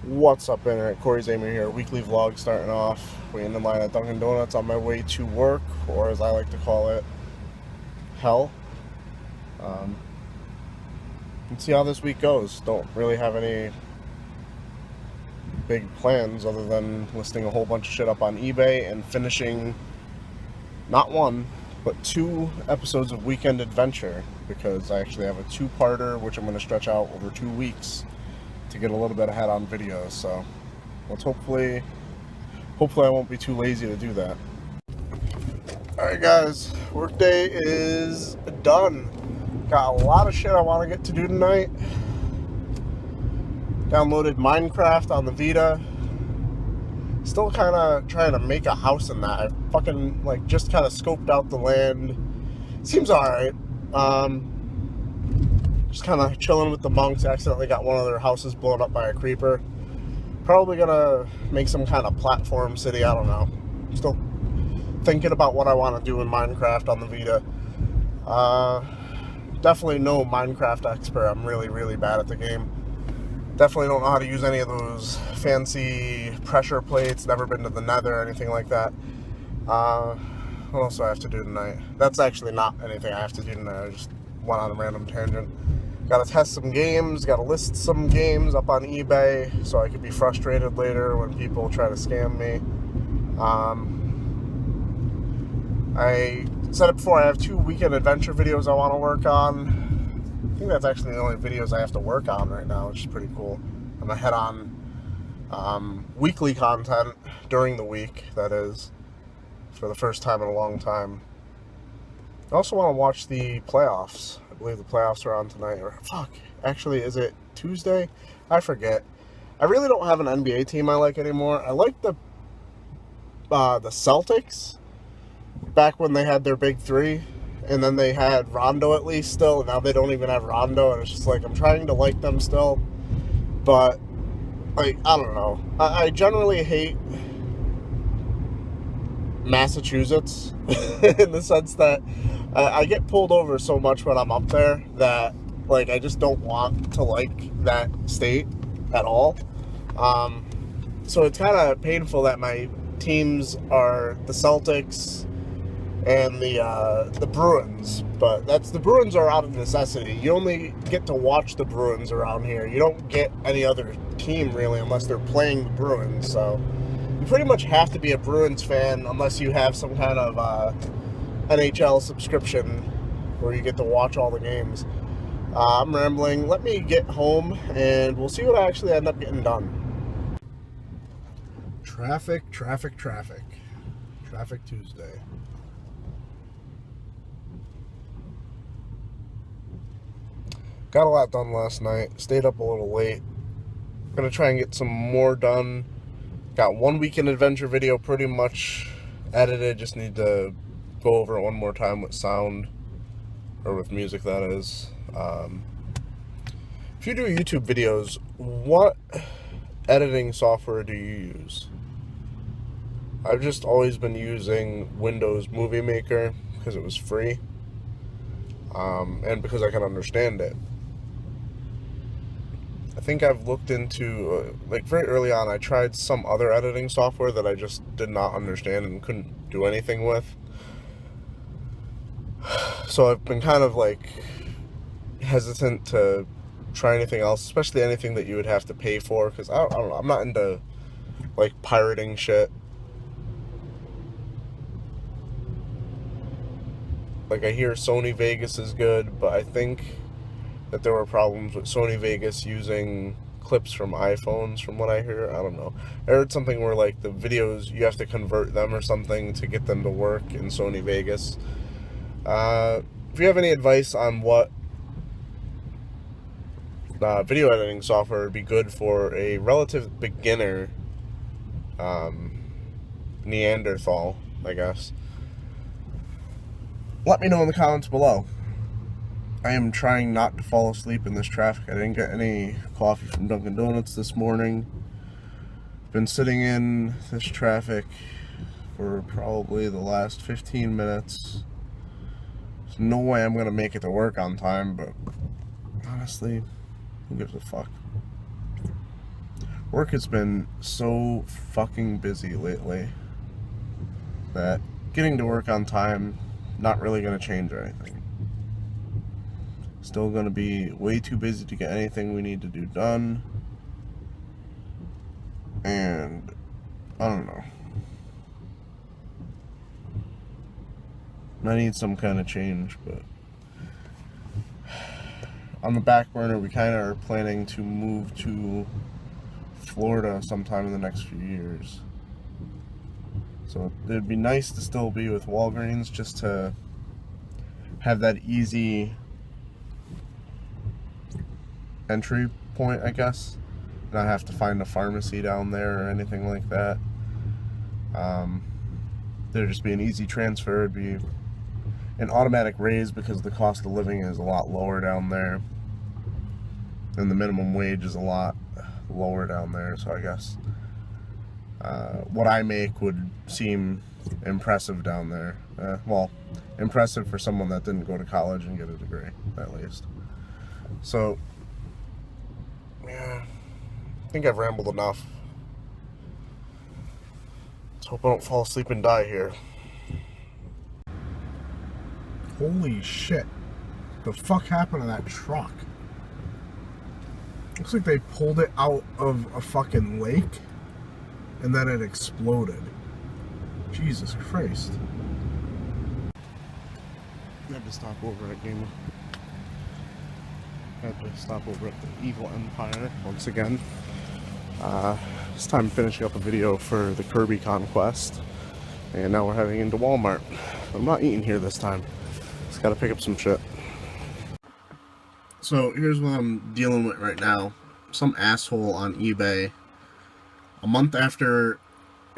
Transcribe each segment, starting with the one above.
What's up, Internet? Corey Zamer here. Weekly vlog starting off. Waiting in line at Dunkin' Donuts on my way to work, or as I like to call it, hell. Um, and see how this week goes. Don't really have any big plans other than listing a whole bunch of shit up on eBay and finishing not one, but 2 episodes of Weekend Adventure, because I actually have a 2-parter which I'm going to stretch out over 2 weeks to get a little bit ahead on videos. So let's hopefully I won't be too lazy to do that. Alright guys, workday is done. Got a lot of shit I want to get to do tonight. Downloaded Minecraft on the Vita. Still kind of trying to make a house in that. I fucking just kind of scoped out the land. Seems alright. Just kind of chilling with the monks. Accidentally got one of their houses blown up by a creeper. Probably gonna make some kind of platform city. I don't know. Still thinking about what I want to do in Minecraft on the Vita. Definitely no Minecraft expert. I'm really bad at the game. Definitely don't know how to use any of those fancy pressure plates. Never been to the Nether or anything like that. What else do I have to do tonight? That's actually not anything I have to do tonight. I just went on a random tangent. Got to test some games. Got to list some games up on eBay so I could be frustrated later when people try to scam me. I said it before, I have 2 weekend adventure videos I want to work on. I think that's actually the only videos I have to work on right now, which is pretty cool. I'm going to head on weekly content during the week, that is, for the first time in a long time. I also want to watch the playoffs. I believe the playoffs are on tonight. Or, actually, is it Tuesday? I forget. I really don't have an NBA team I like anymore. I like the Celtics back when they had their big three, and then they had Rondo at least still, and now they don't even have Rondo, and it's just like I'm trying to like them still, but I don't know. I generally hate Massachusetts in the sense that I get pulled over so much when I'm up there that I just don't want to like that state at all. So it's kind of painful that my teams are the Celtics and the Bruins, but the Bruins are out of necessity. You only get to watch the Bruins around here. You don't get any other team really unless they're playing the Bruins. So you pretty much have to be a Bruins fan unless you have some kind of NHL subscription where you get to watch all the games. I'm rambling. Let me get home and we'll see what I actually end up getting done. Traffic Tuesday. Got a lot done last night. Stayed up a little late. Gonna try and get some more done. Got 1 weekend adventure video pretty much edited. Just need to go over it one more time with sound, or with music, that is. If you do YouTube videos, what editing software do you use? I've just always been using Windows Movie Maker because it was free, and because I can understand it. I think I've looked into, very early on, I tried some other editing software that I just did not understand and couldn't do anything with. So I've been kind of, hesitant to try anything else, especially anything that you would have to pay for, because I don't know, I'm not into, pirating shit. I hear Sony Vegas is good, but I think that there were problems with Sony Vegas using clips from iPhones, from what I hear. I don't know. I heard something where, the videos, you have to convert them or something to get them to work in Sony Vegas. If you have any advice on what video editing software would be good for a relative beginner, Neanderthal, I guess, let me know in the comments below. I am trying not to fall asleep in this traffic. I didn't get any coffee from Dunkin' Donuts this morning. Been sitting in this traffic for probably the last 15 minutes. There's no way I'm going to make it to work on time, but honestly, who gives a fuck? Work has been so fucking busy lately that getting to work on time, not really going to change anything. Still going to be way too busy to get anything we need to do done. And I don't know. I need some kind of change, but on the back burner, we kind of are planning to move to Florida sometime in the next few years. So it'd be nice to still be with Walgreens, just to have that easy entry point, I guess. Not have to find a pharmacy down there or anything like that. There'd just be an easy transfer. It'd be an automatic raise because the cost of living is a lot lower down there, and the minimum wage is a lot lower down there. So I guess what I make would seem impressive down there. Well, impressive for someone that didn't go to college and get a degree, at least. So yeah, I think I've rambled enough. Let's hope I don't fall asleep and die here. Holy shit. The fuck happened to that truck? Looks like they pulled it out of a fucking lake and then it exploded. Jesus Christ. I had to stop over at the Evil Empire once again. It's time finishing up a video for the Kirby Conquest, and now we're heading into Walmart. I'm not eating here this time. Just gotta pick up some shit. So here's what I'm dealing with right now. Some asshole on eBay, a month after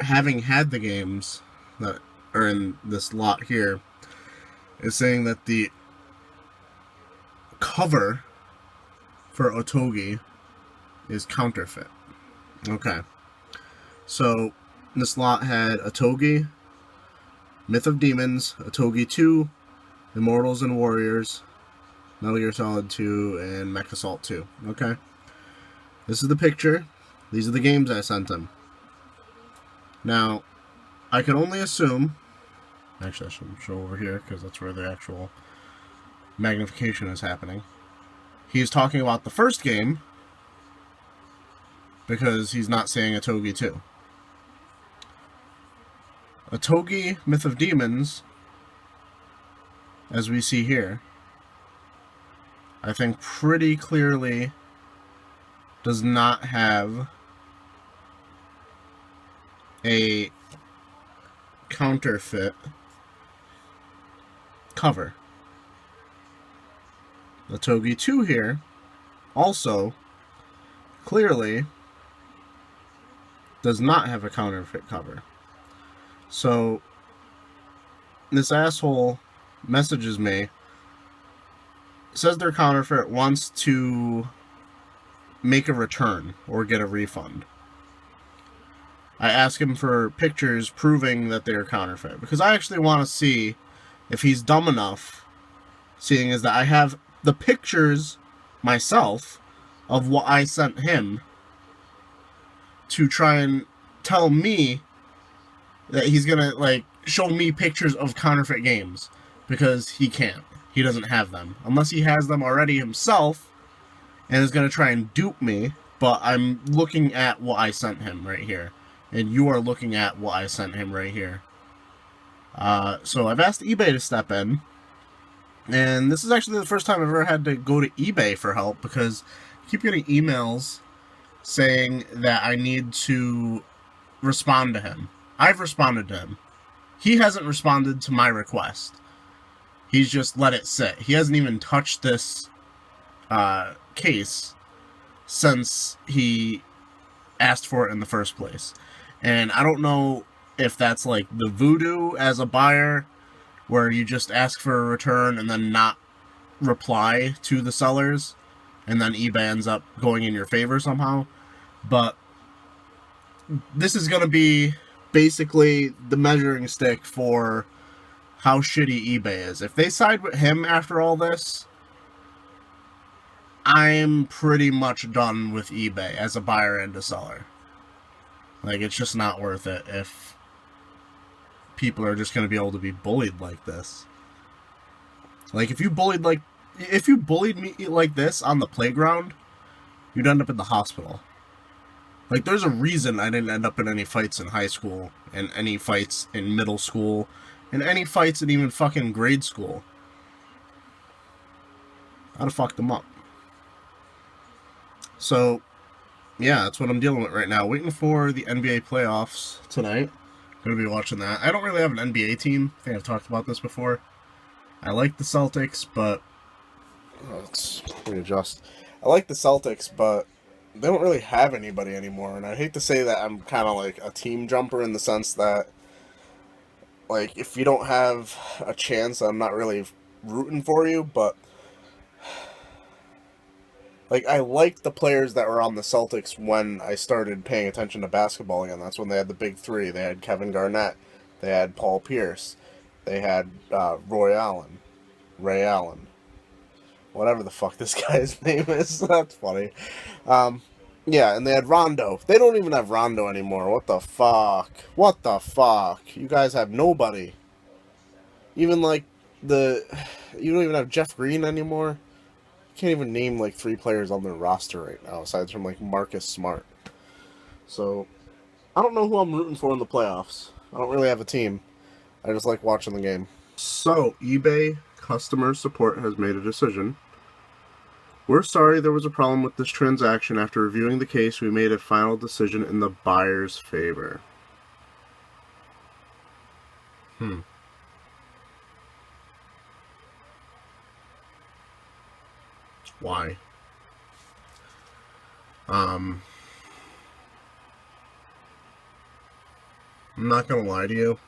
having had the games that are in this lot here, is saying that the cover for Otogi is counterfeit. Okay. So this lot had Otogi, Myth of Demons, Otogi 2, Immortals and Warriors, Metal Gear Solid 2, and Mech Assault 2. Okay. This is the picture. These are the games I sent him. Now, I can only assume... Actually, I should show over here, because that's where the actual magnification is happening. He's talking about the first game, because he's not saying Otogi 2. Otogi Myth of Demons, as we see here, I think pretty clearly does not have a counterfeit cover. Otogi 2 here also clearly does not have a counterfeit cover. So this asshole messages me, says they're counterfeit, wants to make a return or get a refund. I ask him for pictures proving that they're counterfeit, because I actually want to see if he's dumb enough, seeing as that I have the pictures myself of what I sent him, to try and tell me that he's gonna, like, show me pictures of counterfeit games, because he can't. He doesn't have them. Unless he has them already himself, and is gonna try and dupe me, but I'm looking at what I sent him right here. And you are looking at what I sent him right here. So I've asked eBay to step in, and this is actually the first time I've ever had to go to eBay for help, because I keep getting emails saying that I need to respond to him. I've responded to him. He hasn't responded to my request. He's just let it sit. He hasn't even touched this case since he asked for it in the first place. And I don't know if that's like the voodoo as a buyer, where you just ask for a return and then not reply to the sellers, and then eBay ends up going in your favor somehow. But this is going to be basically the measuring stick for how shitty eBay is. If they side with him after all this, I'm pretty much done with eBay as a buyer and a seller. Like, it's just not worth it if people are just going to be able to be bullied like this. Like, if you bullied me like this on the playground, you'd end up in the hospital. Like, there's a reason I didn't end up in any fights in high school, and any fights in middle school, and any fights in even fucking grade school. I'd have fucked them up. So, yeah, that's what I'm dealing with right now. Waiting for the NBA playoffs tonight. Gonna be watching that. I don't really have an NBA team. I think I've talked about this before. I like the Celtics, but... let me adjust. I like the Celtics, but they don't really have anybody anymore. And I hate to say that I'm kind of like a team jumper in the sense that, like, if you don't have a chance, I'm not really rooting for you, but... like, I liked the players that were on the Celtics when I started paying attention to basketball again. That's when they had the big three. They had Kevin Garnett. They had Paul Pierce. They had Ray Allen. Whatever the fuck this guy's name is. That's funny. Yeah, and they had Rondo. They don't even have Rondo anymore. What the fuck? What the fuck? You guys have nobody. Even, like, you don't even have Jeff Green anymore. Can't even name like 3 players on their roster right now, aside from like Marcus Smart. So, I don't know who I'm rooting for in the playoffs. I don't really have a team. I just like watching the game. So, eBay customer support has made a decision. We're sorry there was a problem with this transaction. After reviewing the case, we made a final decision in the buyer's favor. Why? I'm not gonna lie to you.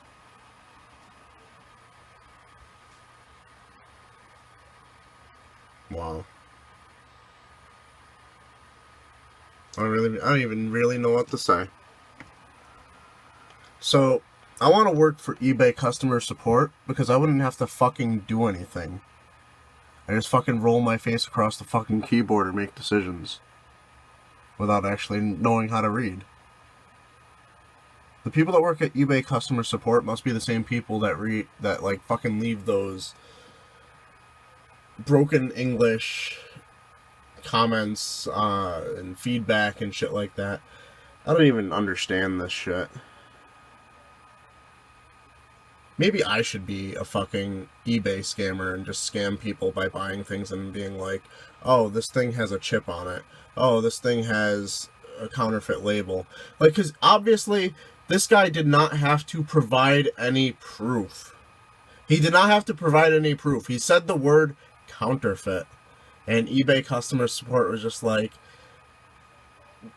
Wow. I don't even really know what to say. So, I want to work for eBay customer support because I wouldn't have to fucking do anything. I just fucking roll my face across the fucking keyboard and make decisions without actually knowing how to read. The people that work at eBay customer support must be the same people that like fucking leave those broken English comments and feedback and shit like that. I don't even understand this shit. Maybe I should be a fucking eBay scammer and just scam people by buying things and being like, oh, this thing has a chip on it. Oh, this thing has a counterfeit label. Like, because obviously, this guy did not have to provide any proof. He did not have to provide any proof. He said the word counterfeit. And eBay customer support was just like,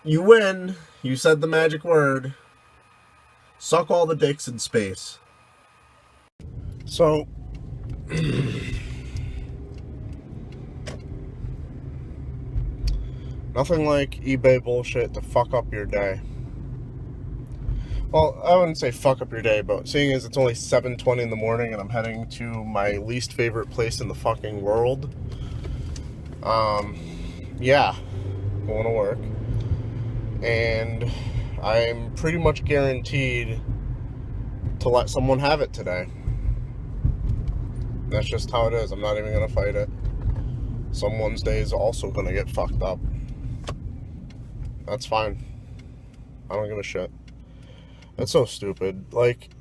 you win. You said the magic word. Suck all the dicks in space. So, nothing like eBay bullshit to fuck up your day. Well, I wouldn't say fuck up your day, but seeing as it's only 7:20 in the morning and I'm heading to my least favorite place in the fucking world, yeah, going to work. And I'm pretty much guaranteed to let someone have it today. That's just how it is. I'm not even going to fight it. Someone's day is also going to get fucked up. That's fine. I don't give a shit. That's so stupid. Like,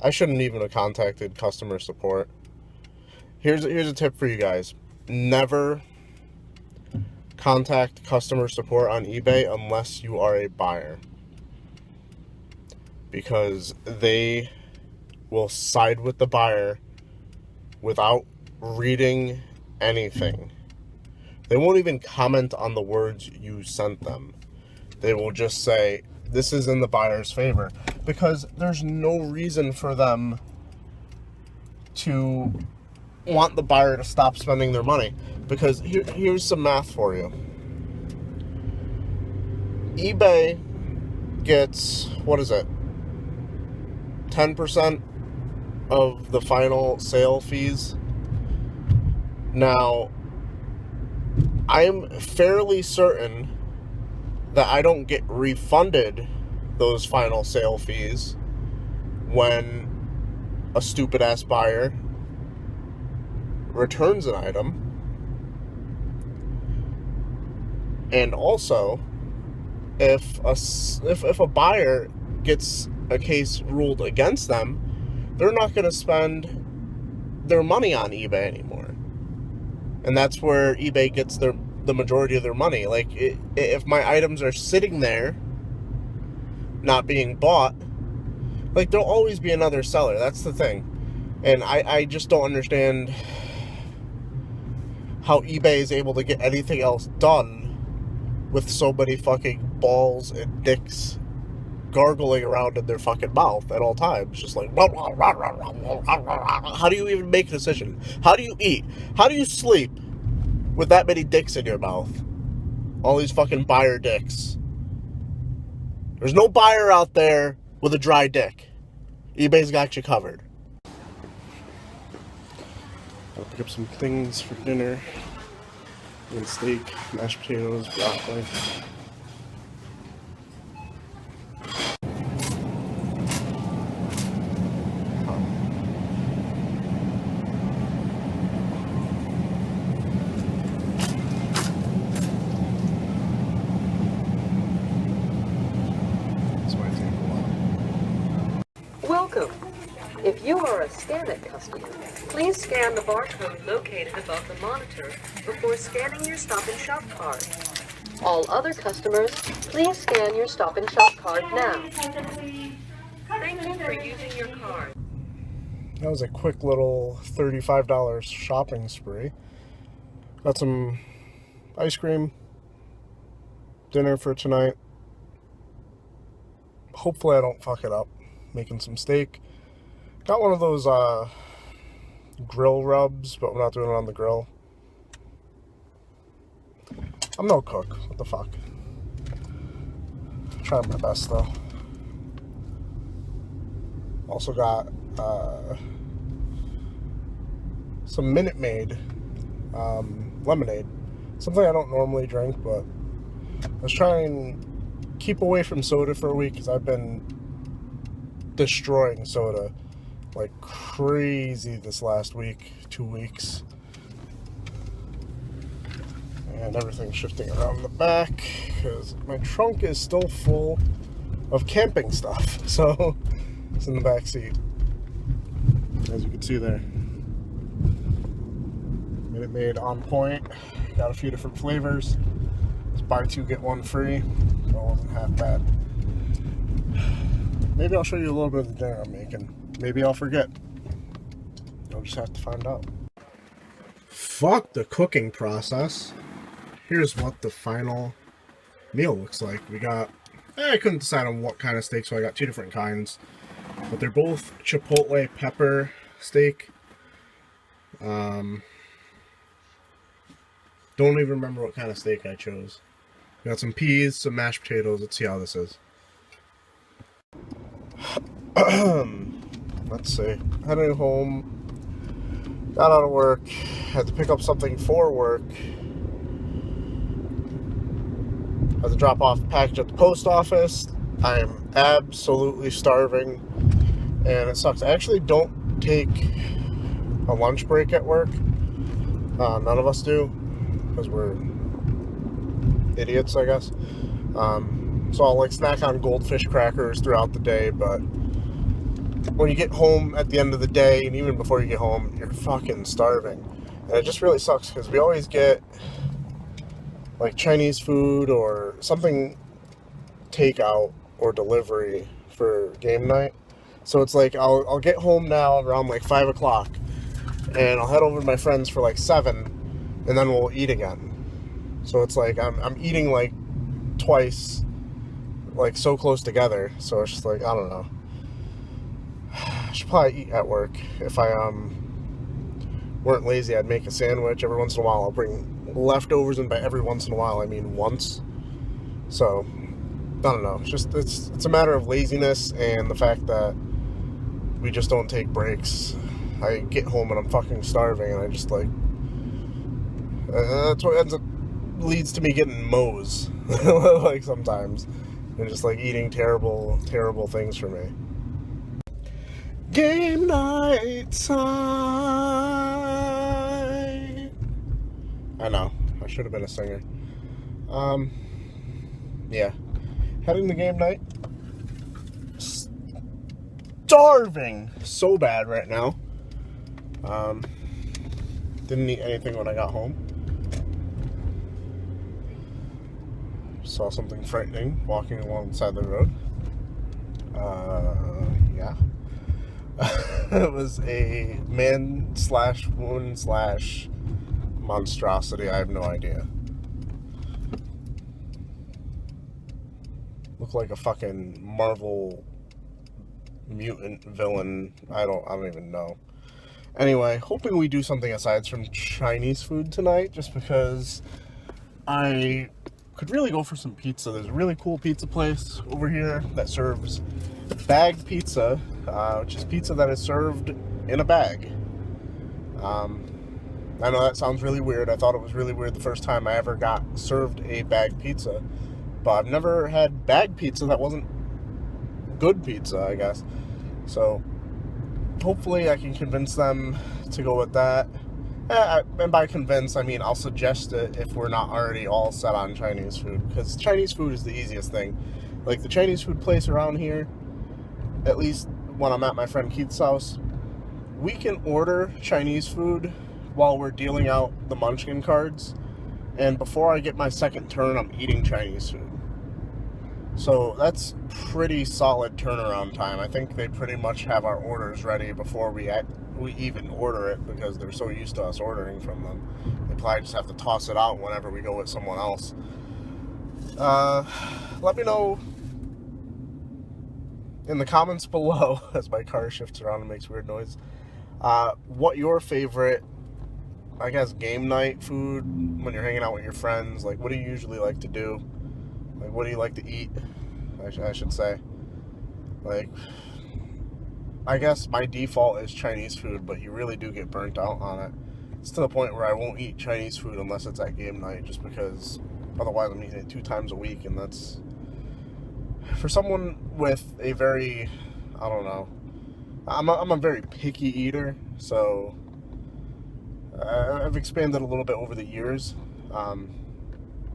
I shouldn't even have contacted customer support. Here's a tip for you guys. Never contact customer support on eBay unless you are a buyer. Because they will side with the buyer without reading anything. They won't even comment on the words you sent them. They will just say, this is in the buyer's favor. Because there's no reason for them to want the buyer to stop spending their money. Because here's some math for you. eBay gets, 10% of the final sale fees. Now, I'm fairly certain that I don't get refunded those final sale fees when a stupid ass buyer returns an item. And also, if a buyer gets a case ruled against them, they're not going to spend their money on eBay anymore. And that's where eBay gets the majority of their money. Like, if my items are sitting there not being bought, like, there'll always be another seller. That's the thing. And I just don't understand how eBay is able to get anything else done with so many fucking balls and dicks gargling around in their fucking mouth at all times. Just like, how do you even make a decision? How do you eat? How do you sleep with that many dicks in your mouth? All these fucking buyer dicks. There's no buyer out there with a dry dick. eBay's got you covered. I'll pick up some things for dinner. And steak, mashed potatoes, broccoli. This might take a while. Welcome. If you are a Scan It customer, please scan the barcode located above the monitor before scanning your Stop and Shop card. All other customers, please scan your Stop and Shop card now. Thank you for using your card. That was a quick little $35 shopping spree. Got some ice cream, dinner for tonight. Hopefully I don't fuck it up. Making some steak. Got one of those grill rubs, but we're not doing it on the grill. I'm no cook. What the fuck? Trying my best though. Also got some Minute Maid lemonade. Something I don't normally drink, but I was trying to keep away from soda for a week because I've been destroying soda like crazy this last week, 2 weeks. And everything's shifting around the back because my trunk is still full of camping stuff. So it's in the back seat, as you can see there. Minute Maid on point. Got a few different flavors. It's buy two get one free, so it wasn't half bad. Maybe I'll show you a little bit of the dinner I'm making. Maybe I'll forget. You'll just have to find out. Fuck the cooking process. Here's what the final meal looks like. We got, I couldn't decide on what kind of steak, so I got two different kinds. But they're both chipotle pepper steak. Don't even remember what kind of steak I chose. We got some peas, some mashed potatoes. Let's see how this is. Let's see. Heading home. Got out of work. Had to pick up something for work. Had to drop off a package at the post office. I am absolutely starving. And it sucks. I actually don't take a lunch break at work. None of us do. Because we're idiots, I guess. So I'll like snack on goldfish crackers throughout the day, but when you get home at the end of the day, and even before you get home, you're fucking starving. And it just really sucks because we always get like Chinese food or something takeout or delivery for game night. So it's like I'll get home now around like 5 o'clock, and I'll head over to my friends for like 7, and then we'll eat again. So it's like I'm eating like twice, like so close together. So it's just like, I don't know. I should probably eat at work. If I weren't lazy, I'd make a sandwich. Every once in a while I'll bring leftovers, and by every once in a while I mean once. So I don't know. It's just it's a matter of laziness and the fact that we just don't take breaks. I get home and I'm fucking starving, and I just like that's what ends up leads to me getting mows, like sometimes, and just like eating terrible, terrible things for me. Game night time. I know, I should have been a singer. Yeah, heading to game night. Starving so bad right now. Didn't eat anything when I got home. Saw something frightening walking alongside the road. Yeah. It was a man/woman/monstrosity. I have no idea. Looked like a fucking Marvel mutant villain. I don't even know. Anyway, hoping we do something aside from Chinese food tonight, just because I could really go for some pizza. There's a really cool pizza place over here that serves bag pizza, which is pizza that is served in a bag. I know that sounds really weird. I thought it was really weird the first time I ever got served a bag pizza, but I've never had bag pizza that wasn't good pizza, I guess. So hopefully I can convince them to go with that. And by convince, I mean I'll suggest it if we're not already all set on Chinese food, because Chinese food is the easiest thing. Like the Chinese food place around here, at least when I'm at my friend Keith's house, we can order Chinese food while we're dealing out the Munchkin cards, and before I get my second turn, I'm eating Chinese food. So that's pretty solid turnaround time. I think they pretty much have our orders ready before we even order it, because they're so used to us ordering from them. They probably just have to toss it out whenever we go with someone else. Let me know in the comments below, as my car shifts around and makes weird noise, what your favorite, I guess, game night food when you're hanging out with your friends. Like, what do you usually like to do? Like, what do you like to eat, I should say. Like, I guess my default is Chinese food, but you really do get burnt out on it. It's to the point where I won't eat Chinese food unless it's at game night, just because otherwise I'm eating it 2 times a week, and that's, for someone with a very, I don't know, I'm a very picky eater, so I've expanded a little bit over the years.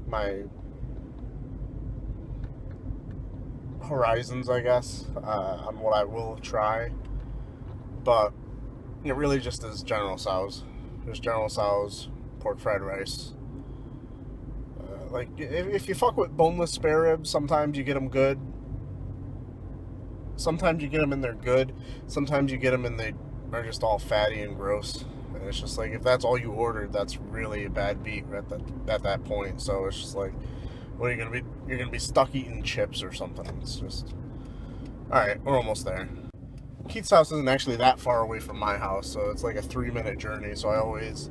My horizons, I guess, on what I will try, but it really just is General Tso's. There's General Tso's, pork fried rice. Like, if you fuck with boneless spare ribs, sometimes you get them good. Sometimes you get them and they're good. Sometimes you get them and they are just all fatty and gross. And it's just like, if that's all you ordered, that's really a bad beat at that point. So it's just like, what are you gonna be? You're gonna be stuck eating chips or something. It's just, all right, we're almost there. Keith's house isn't actually that far away from my house, so it's like a 3-minute journey. So I always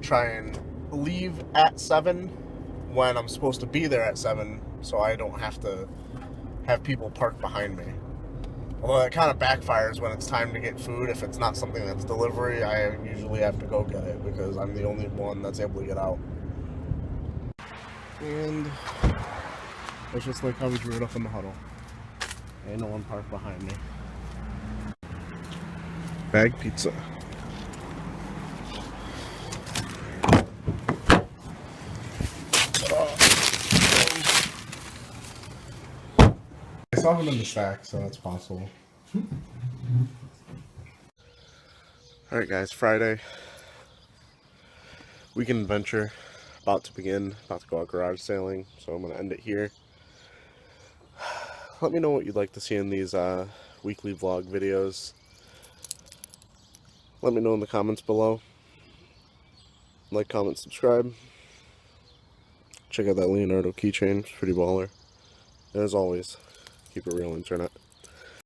try and leave at 7 when I'm supposed to be there at 7, so I don't have to have people park behind me. Although that kind of backfires when it's time to get food. If it's not something that's delivery, I usually have to go get it because I'm the only one that's able to get out. And it's just like how we drew it up in the huddle. Ain't no one parked behind me. Bag pizza. I saw him in the stack, so that's possible. Alright guys, Friday. Weekend adventure about to begin. About to go out garage sailing, so I'm going to end it here. Let me know what you'd like to see in these weekly vlog videos. Let me know in the comments below. Like, comment, subscribe. Check out that Leonardo keychain, it's pretty baller. And as always, keep it real, internet.